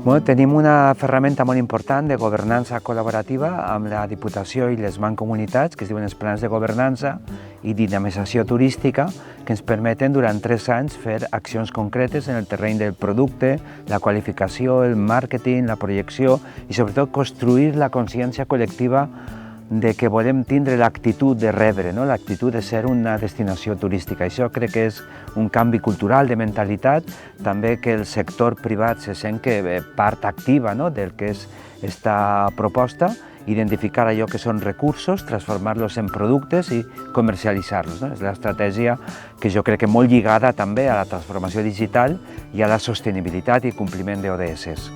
Tenim una ferramenta molt important de governança col·laborativa amb la Diputació i les mancomunitats, que es diuen els plans de governança i dinamització turística, que ens permeten durant 3 anys fer accions concretes en el terreny del producte, la qualificació, el màrqueting, la projecció i sobretot construir la consciència col·lectiva de que volem tindre l'actitud de rebre, l'actitud de ser una destinació turística. Això crec que és un canvi cultural de mentalitat, també que el sector privat se sent que part activa del que és aquesta proposta, identificar allò que són recursos, transformar-los en productes i comercialitzar-los. És l'estratègia que jo crec que molt lligada també a la transformació digital i a la sostenibilitat i compliment d'ODSs.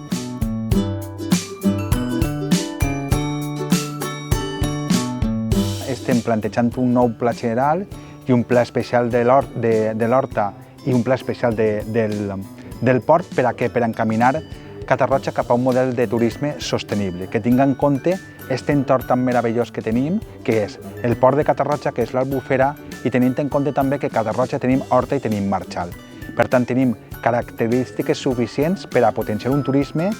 Estem plantejant un nou pla general i un pla especial de l'Horta i un pla especial del port per encaminar Catarroja cap a un model de turisme sostenible, que tingui en compte aquest entorn tan meravellós que tenim, que és el port de Catarroja, que és l'Albufera, i tenint en compte també que a Catarroja tenim Horta i tenim Marxal. Per tant, tenim característiques suficients per a potenciar un turisme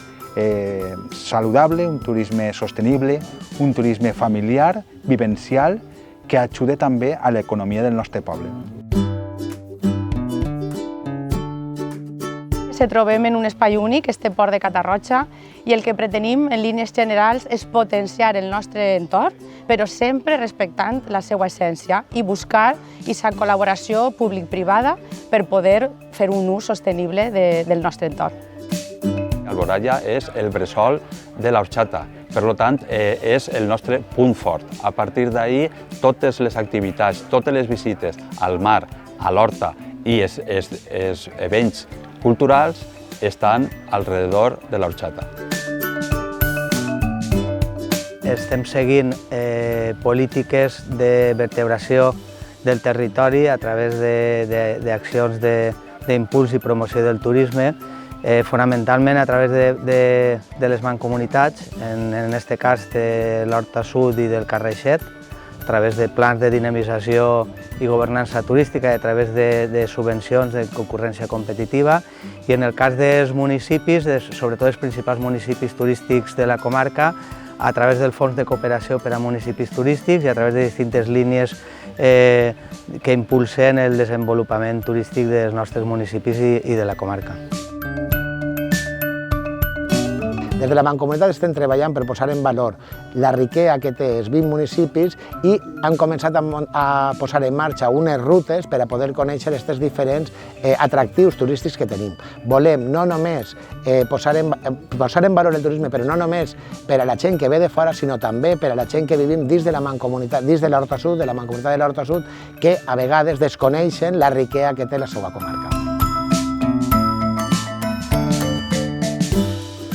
saludable, un turisme sostenible, un turisme familiar, vivencial, que ajude també a l'economia del nostre poble. Se trobem en un espai únic, este port de Catarroja, i el que pretenim en línies generals és potenciar el nostre entorn, però sempre respectant la seva essència i buscar aquesta col·laboració públic-privada per poder fer un ús sostenible del nostre entorn. Alboraya és el bressol de l'Orxata, per tant és el nostre punt fort. A partir d'ahir, totes les activitats, totes les visites al mar, a l'Horta i els events culturals estan alrededor de l'Orxata. Estem seguint polítiques de vertebració del territori a través d'accions d'impuls i promoció del turisme, fonamentalment a través de les mancomunitats, en aquest cas de l'Horta Sud i del Carraixet, a través de plans de dinamització i governança turística i a través de subvencions de concurrència competitiva, i en el cas dels municipis, sobretot els principals municipis turístics de la comarca, a través del Fons de Cooperació per a Municipis Turístics i a través de distintes línies que impulsen el desenvolupament turístic dels nostres municipis i de la comarca. Des de la Mancomunitat estem treballant per posar en valor la riquesa que té els 20 municipis i han començat a posar en marxa unes rutes per a poder conèixer aquests diferents atractius turístics que tenim. Volem no només posar en valor el turisme, però no només per a la gent que ve de fora, sinó també per a la gent que vivim dins de la Mancomunitat, dins de l'Horta Sud, de la Mancomunitat de l'Horta Sud, que a vegades desconeixen la riquesa que té la seva comarca.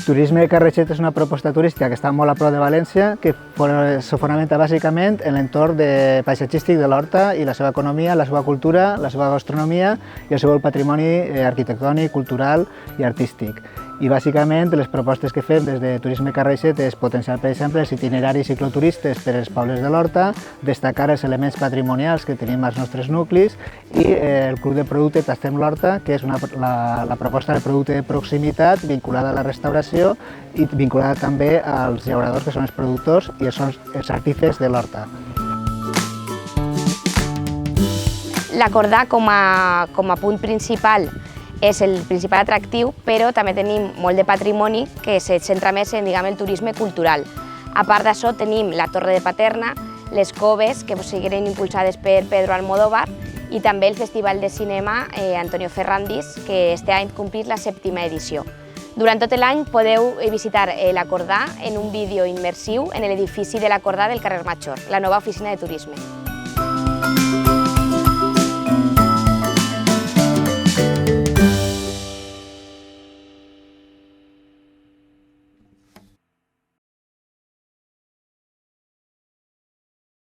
Turisme de Carraixet és una proposta turística que està molt a prop de València, que se fonamenta bàsicament en l'entorn paisatgístic de l'Horta i la seva economia, la seva cultura, la seva gastronomia i el seu patrimoni arquitectònic, cultural i artístic. I bàsicament les propostes que fem des de Turisme Carraixet és potenciar, per exemple, els itineraris cicloturistes per als pobles de l'Horta, destacar els elements patrimonials que tenim als nostres nuclis i el club de producte Tastem l'Horta, que és la proposta de producte de proximitat vinculada a la restauració i vinculada també als llauradors, que són els productors i els artífexs de l'Horta. L'acordar com a punt principal és el principal atractiu, però també tenim molt de patrimoni que se centra més en el turisme cultural. A part d'això tenim la Torre de Paterna, les coves que seguiran impulsades per Pedro Almodóvar i també el Festival de Cinema Antonio Ferrandis, que este any complís la 7ª edició. Durant tot l'any podeu visitar l'Acordar en un vídeo immersiu en l'edifici de l'Acordar del carrer Major, la nova oficina de turisme.